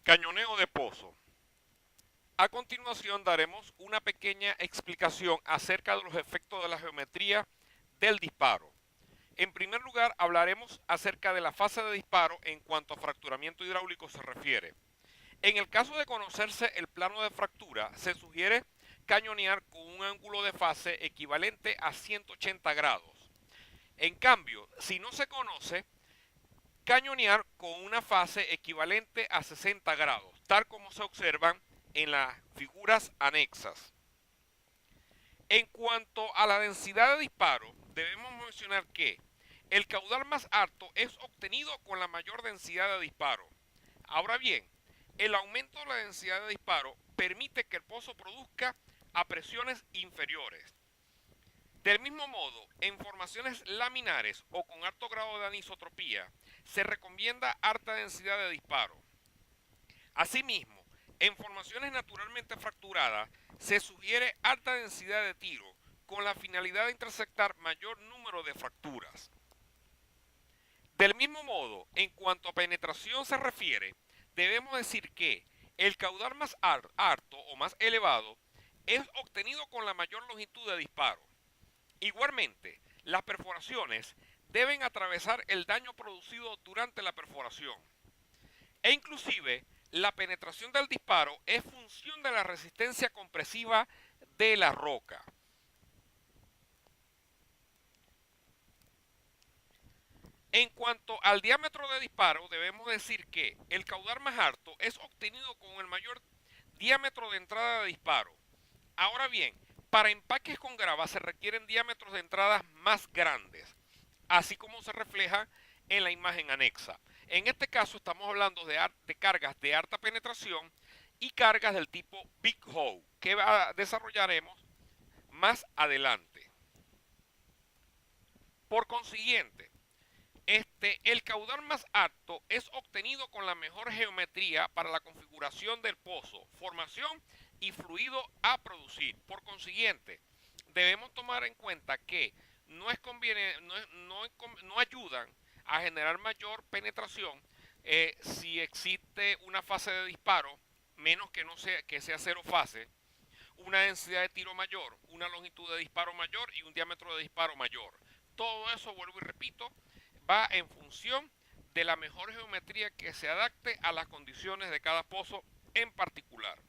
Cañoneo de pozo. A continuación daremos una pequeña explicación acerca de los efectos de la geometría del disparo. En primer lugar, hablaremos acerca de la fase de disparo en cuanto a fracturamiento hidráulico se refiere. En el caso de conocerse el plano de fractura, se sugiere cañonear con un ángulo de fase equivalente a 180 grados. En cambio, si no se conoce, cañonear con una fase equivalente a 60 grados, tal como se observan en las figuras anexas. En cuanto a la densidad de disparo, debemos mencionar que el caudal más alto es obtenido con la mayor densidad de disparo. Ahora bien, el aumento de la densidad de disparo permite que el pozo produzca a presiones inferiores. Del mismo modo, en formaciones laminares o con alto grado de anisotropía, se recomienda alta densidad de disparo. Asimismo, en formaciones naturalmente fracturadas, se sugiere alta densidad de tiro, con la finalidad de intersectar mayor número de fracturas. Del mismo modo, en cuanto a penetración se refiere, debemos decir que el caudal más alto o más elevado es obtenido con la mayor longitud de disparo. Igualmente, las perforaciones deben atravesar el daño producido durante la perforación. E inclusive, la penetración del disparo es función de la resistencia compresiva de la roca. En cuanto al diámetro de disparo, debemos decir que el caudal más alto es obtenido con el mayor diámetro de entrada de disparo. Ahora bien, para empaques con grava se requieren diámetros de entradas más grandes, así como se refleja en la imagen anexa. En este caso estamos hablando de cargas de alta penetración y cargas del tipo Big Hole, que desarrollaremos más adelante. Por consiguiente, el caudal más alto es obtenido con la mejor geometría para la configuración del pozo, formación y fluido a producir. Por consiguiente, debemos tomar en cuenta que no ayudan a generar mayor penetración si existe una fase de disparo, menos que sea cero fase, una densidad de tiro mayor, una longitud de disparo mayor y un diámetro de disparo mayor. Todo eso, vuelvo y repito, va en función de la mejor geometría que se adapte a las condiciones de cada pozo en particular.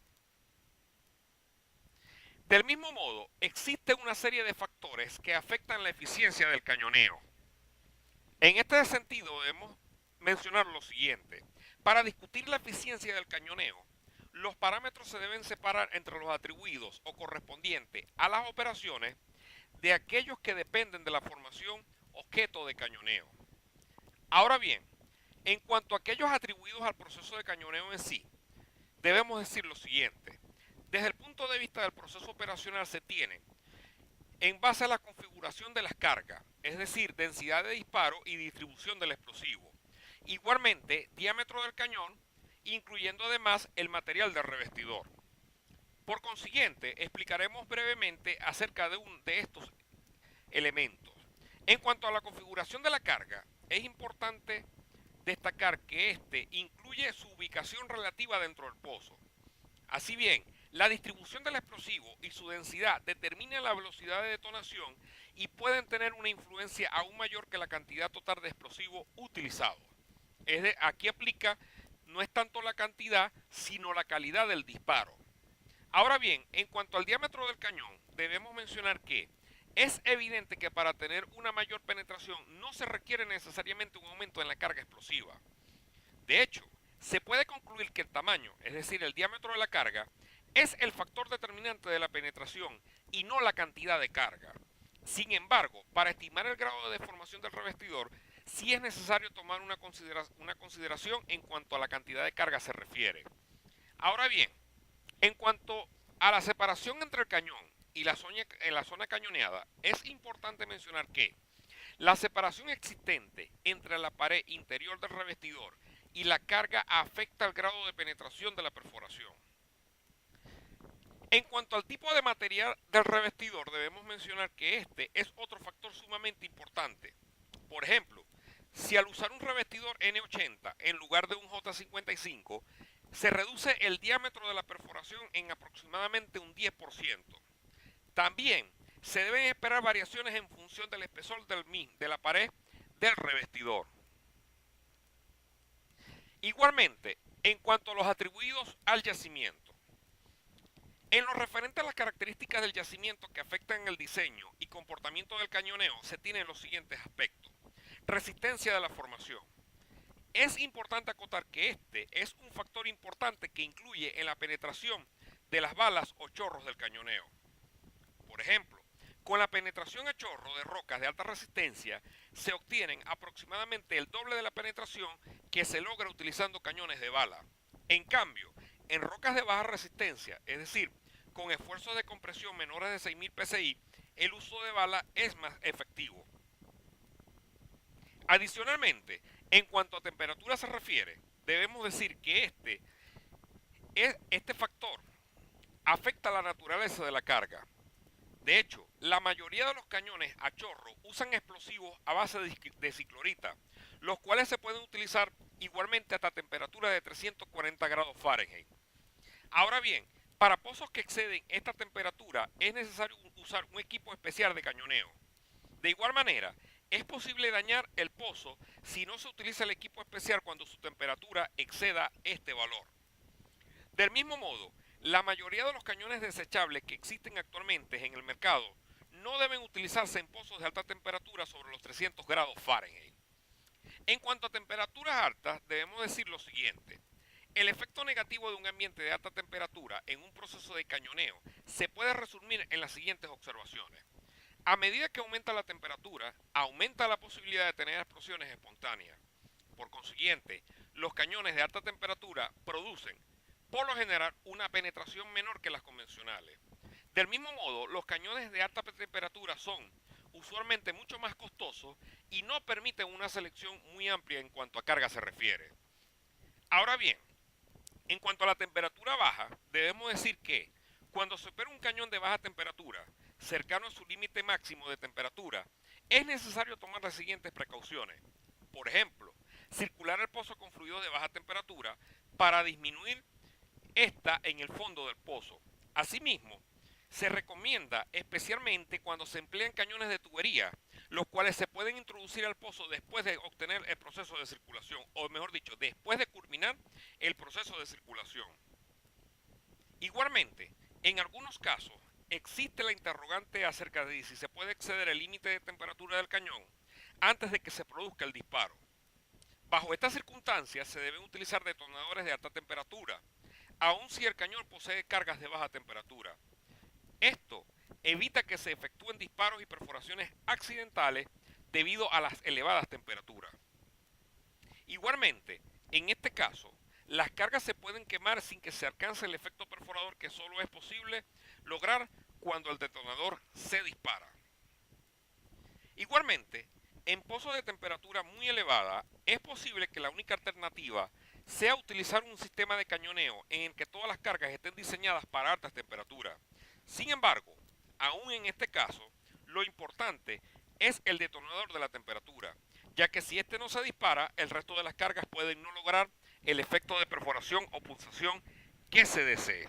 Del mismo modo, existe una serie de factores que afectan la eficiencia del cañoneo. En este sentido, debemos mencionar lo siguiente. Para discutir la eficiencia del cañoneo, los parámetros se deben separar entre los atribuidos o correspondientes a las operaciones de aquellos que dependen de la formación objeto de cañoneo. Ahora bien, en cuanto a aquellos atribuidos al proceso de cañoneo en sí, debemos decir lo siguiente. Desde el punto de vista del proceso operacional se tiene, en base a la configuración de las cargas, es decir, densidad de disparo y distribución del explosivo. Igualmente, diámetro del cañón, incluyendo además el material del revestidor. Por consiguiente, explicaremos brevemente acerca de estos elementos. En cuanto a la configuración de la carga, es importante destacar que este incluye su ubicación relativa dentro del pozo. Así bien, la distribución del explosivo y su densidad determinan la velocidad de detonación y pueden tener una influencia aún mayor que la cantidad total de explosivo utilizado. Aquí aplica no es tanto la cantidad, sino la calidad del disparo. Ahora bien, en cuanto al diámetro del cañón, debemos mencionar que es evidente que para tener una mayor penetración no se requiere necesariamente un aumento en la carga explosiva. De hecho, se puede concluir que el tamaño, es decir, el diámetro de la carga, es el factor determinante de la penetración y no la cantidad de carga. Sin embargo, para estimar el grado de deformación del revestidor, sí es necesario tomar una consideración en cuanto a la cantidad de carga se refiere. Ahora bien, en cuanto a la separación entre el cañón y la zona cañoneada, es importante mencionar que la separación existente entre la pared interior del revestidor y la carga afecta el grado de penetración de la perforación. En cuanto al tipo de material del revestidor, debemos mencionar que este es otro factor sumamente importante. Por ejemplo, si al usar un revestidor N80 en lugar de un J55, se reduce el diámetro de la perforación en aproximadamente un 10%. También se deben esperar variaciones en función del espesor de la pared del revestidor. Igualmente, en cuanto a los atribuidos al yacimiento, en lo referente a las características del yacimiento que afectan el diseño y comportamiento del cañoneo, se tienen los siguientes aspectos. Resistencia de la formación. Es importante acotar que este es un factor importante que incluye en la penetración de las balas o chorros del cañoneo. Por ejemplo, con la penetración a chorro de rocas de alta resistencia se obtienen aproximadamente el doble de la penetración que se logra utilizando cañones de bala. En cambio, en rocas de baja resistencia, es decir, con esfuerzos de compresión menores de 6000 psi, el uso de bala es más efectivo. Adicionalmente, en cuanto a temperatura se refiere, debemos decir que este factor afecta la naturaleza de la carga. De hecho, la mayoría de los cañones a chorro usan explosivos a base de ciclorita, los cuales se pueden utilizar igualmente hasta temperaturas de 340 grados Fahrenheit. Ahora bien, para pozos que exceden esta temperatura es necesario usar un equipo especial de cañoneo. De igual manera, es posible dañar el pozo si no se utiliza el equipo especial cuando su temperatura exceda este valor. Del mismo modo, la mayoría de los cañones desechables que existen actualmente en el mercado no deben utilizarse en pozos de alta temperatura sobre los 300 grados Fahrenheit. En cuanto a temperaturas altas, debemos decir lo siguiente. El efecto negativo de un ambiente de alta temperatura en un proceso de cañoneo se puede resumir en las siguientes observaciones. A medida que aumenta la temperatura, aumenta la posibilidad de tener explosiones espontáneas. Por consiguiente, los cañones de alta temperatura producen, por lo general, una penetración menor que las convencionales. Del mismo modo, los cañones de alta temperatura son usualmente mucho más costosos y no permiten una selección muy amplia en cuanto a carga se refiere. Ahora bien, en cuanto a la temperatura baja, debemos decir que cuando se opera un cañón de baja temperatura, cercano a su límite máximo de temperatura, es necesario tomar las siguientes precauciones. Por ejemplo, circular el pozo con fluidos de baja temperatura para disminuir esta en el fondo del pozo. Asimismo, se recomienda especialmente cuando se emplean cañones de tubería, los cuales se pueden introducir al pozo después de obtener el proceso de circulación, o mejor dicho, después de culminar el proceso de circulación. Igualmente, en algunos casos, existe la interrogante acerca de si se puede exceder el límite de temperatura del cañón antes de que se produzca el disparo. Bajo estas circunstancias se deben utilizar detonadores de alta temperatura, aun si el cañón posee cargas de baja temperatura. Esto evita que se efectúen disparos y perforaciones accidentales debido a las elevadas temperaturas. Igualmente, en este caso, las cargas se pueden quemar sin que se alcance el efecto perforador que solo es posible lograr cuando el detonador se dispara. Igualmente, en pozos de temperatura muy elevada, es posible que la única alternativa sea utilizar un sistema de cañoneo en el que todas las cargas estén diseñadas para altas temperaturas. Sin embargo, aún en este caso, lo importante es el detonador de la temperatura, ya que si este no se dispara, el resto de las cargas pueden no lograr el efecto de perforación o pulsación que se desee.